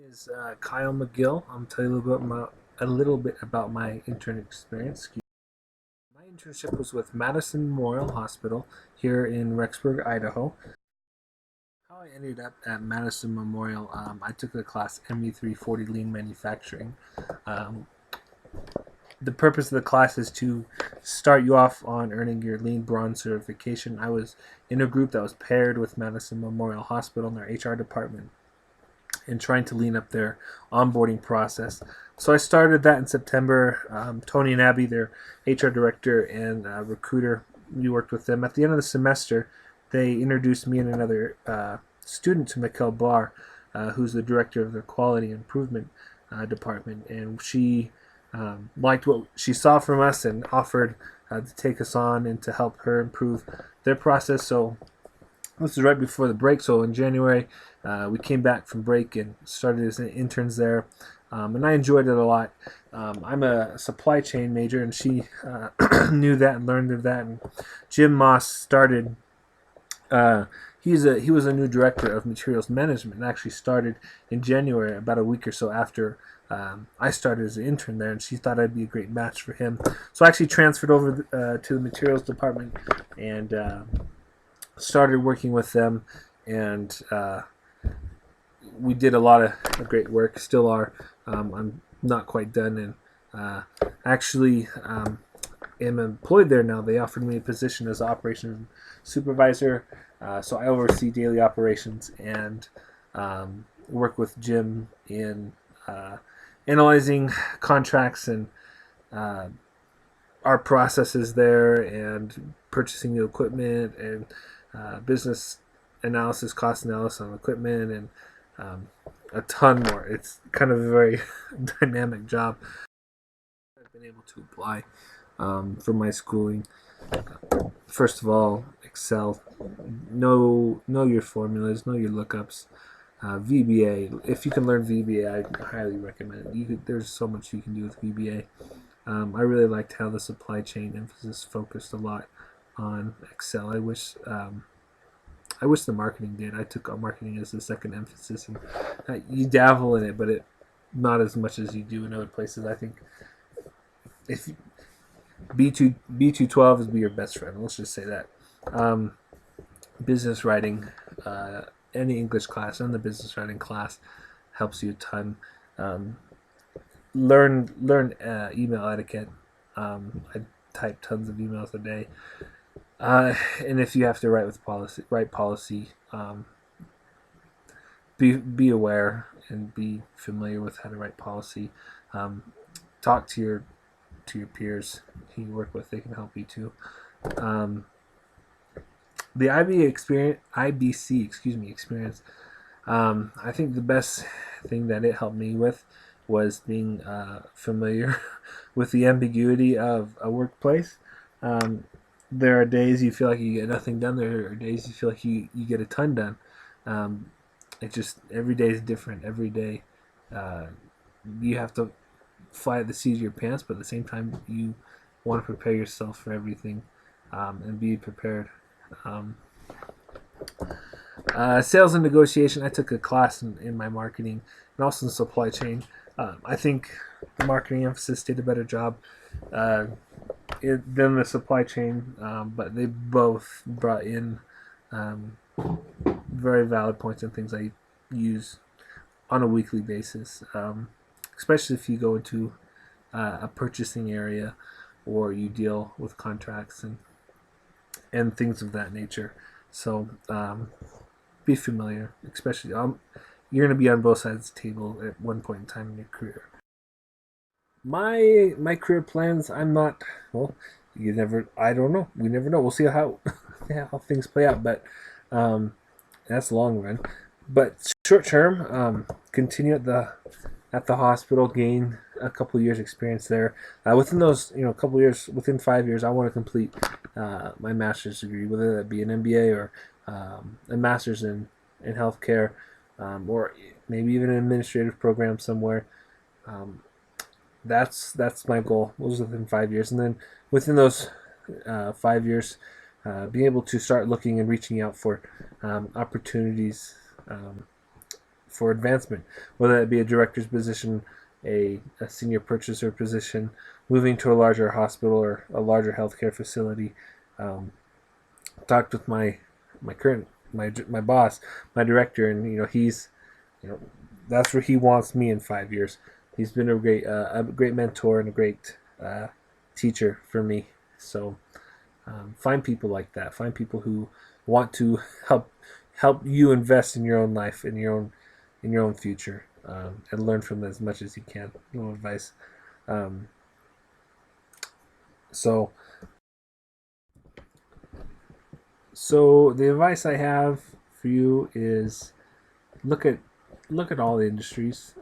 Is Kyle McGill. I'm telling you a little bit about my intern experience. My internship was with Madison Memorial Hospital here in Rexburg, Idaho. How I ended up at Madison Memorial, I took the class ME340 Lean Manufacturing. Um, the purpose of the class is to start you off on earning your Lean Bronze certification. I was in a group that was paired with Madison Memorial Hospital and their HR department and trying to lean up their onboarding process. So I started that in September. Tony and Abby, their HR director and recruiter, we worked with them. At the end of the semester, they introduced me and another student to Mikkel Barr, who's the director of the quality improvement department, and she liked what she saw from us and offered to take us on and to help her improve their process. So this is right before the break, so in January we came back from break and started as interns there, and I enjoyed it a lot. I'm a supply chain major, and she knew that and learned of that. And Jim Moss started. He was a new director of materials management, and actually started in January, about a week or so after I started as an intern there, and she thought I'd be a great match for him. So I actually transferred over to the materials department and started working with them, and we did a lot of great work. Still are. I'm not quite done, and actually am employed there now. They offered me a position as operations supervisor, so I oversee daily operations and work with Jim in analyzing contracts and our processes there, and purchasing new equipment, and business analysis, cost analysis on equipment, and a ton more. It's kind of a very dynamic job. I've been able to apply for my schooling. First of all, Excel. Know your formulas, know your lookups. VBA. If you can learn VBA, I highly recommend it. There's so much you can do with VBA. I really liked how the supply chain emphasis focused a lot on Excel. I wish the marketing did. I took marketing as the second emphasis, and you dabble in it, but not as much as you do in other places. I think if B212 is be your best friend. Let's just say that. Business writing, any English class and the business writing class helps you a ton. Learn email etiquette. I type tons of emails a day. And if you have to write policy, be aware and be familiar with how to write policy. Talk to your peers who you work with; they can help you too. The IBC experience. I think the best thing that it helped me with was being familiar with the ambiguity of a workplace. There are days you feel like you get nothing done. There are days you feel like you get a ton done. It just every day is different. Every day you have to fly at the seat of your pants, but at the same time you want to prepare yourself for everything and be prepared. Sales and negotiation. I took a class in my marketing and also in supply chain. I think the marketing emphasis did a better job than the supply chain, but they both brought in very valid points and things I use on a weekly basis, especially if you go into a purchasing area or you deal with contracts and things of that nature. So be familiar, especially you're going to be on both sides of the table at one point in time in your career. My career plans, I'm not, well, I don't know. We never know. We'll see how how things play out, but that's long run. But short term, continue at the hospital, gain a couple years experience there. Within those, couple years, within 5 years, I want to complete my master's degree, whether that be an MBA or a master's in healthcare, or maybe even an administrative program somewhere. That's my goal. Those within 5 years, and then within those 5 years, be able to start looking and reaching out for opportunities for advancement, whether that be a director's position, a senior purchaser position, moving to a larger hospital or a larger healthcare facility. Um, Talked with my current my boss, my director, and he's you know that's where he wants me in 5 years. He's been a great mentor and a great teacher for me. So find people like that. Find people who want to help you invest in your own life, in your own future, and learn from them as much as you can. No advice. Um, so so the advice I have for you is look at look at all the industries.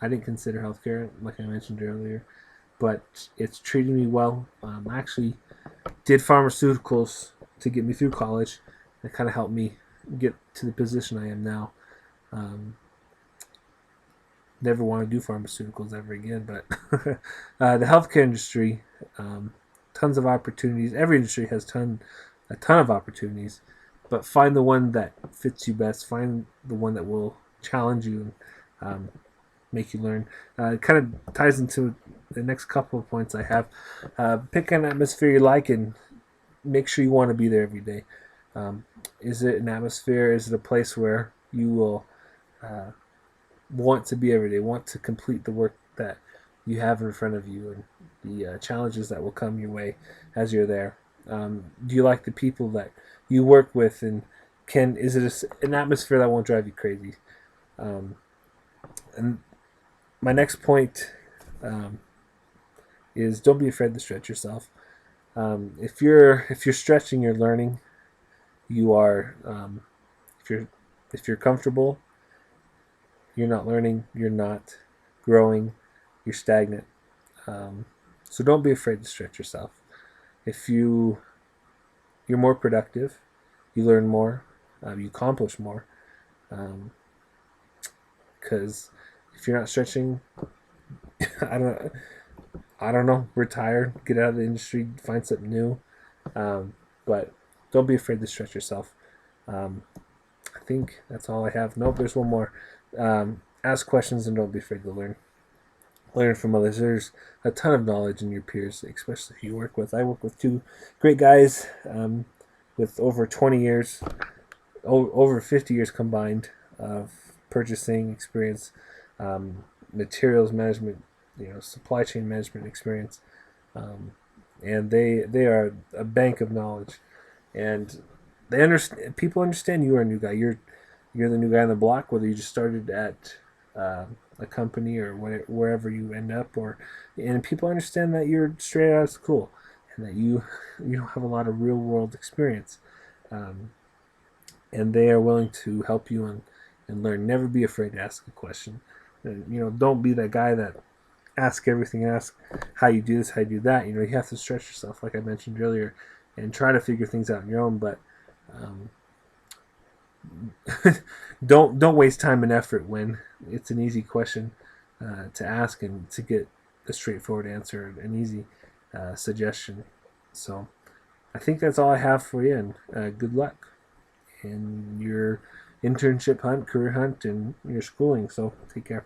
I didn't consider healthcare, like I mentioned earlier, but it's treating me well. I actually did pharmaceuticals to get me through college. It kind of helped me get to the position I am now. Um, Never want to do pharmaceuticals ever again, but the healthcare industry, tons of opportunities. Every industry has a ton of opportunities, but find the one that fits you best. Find the one that will challenge you and make you learn. It kind of ties into the next couple of points I have. Pick an atmosphere you like and make sure you want to be there every day. Um, is it an atmosphere? Is it a place where you will uh, want to be every day, want to complete the work that you have in front of you and the challenges that will come your way as you're there? Do you like the people that you work with, and is it an atmosphere that won't drive you crazy? Um, and my next point um, is don't be afraid to stretch yourself. If you're stretching, you're learning. You are if you're if you're comfortable, you're not learning. You're not growing. You're stagnant. Um, so don't be afraid to stretch yourself. If you're more productive, you learn more, you accomplish more. Because if you're not stretching, I don't I don't know, retire, get out of the industry, find something new. But don't be afraid to stretch yourself. Um, I think that's all I have. Nope, there's one more. Ask questions and don't be afraid to learn. Learn from others. There's a ton of knowledge in your peers, especially if you work with. I work with two great guys with over 20 years, over 50 years combined of purchasing experience, materials management, supply chain management experience, um, and they are a bank of knowledge, and they understand. People understand you are a new guy. You're the new guy on the block, whether you just started at uh, a company or wherever you end up, and people understand that you're straight out of school and that you don't have a lot of real world experience, um, and they are willing to help you and learn. Never be afraid to ask a question. And, don't be that guy that ask everything. Ask how you do this, how you do that. You have to stretch yourself, like I mentioned earlier, and try to figure things out on your own. But um, don't waste time and effort when it's an easy question to ask and to get a straightforward answer, an easy suggestion. So I think that's all I have for you, and good luck in your internship hunt, career hunt, and your schooling. So take care.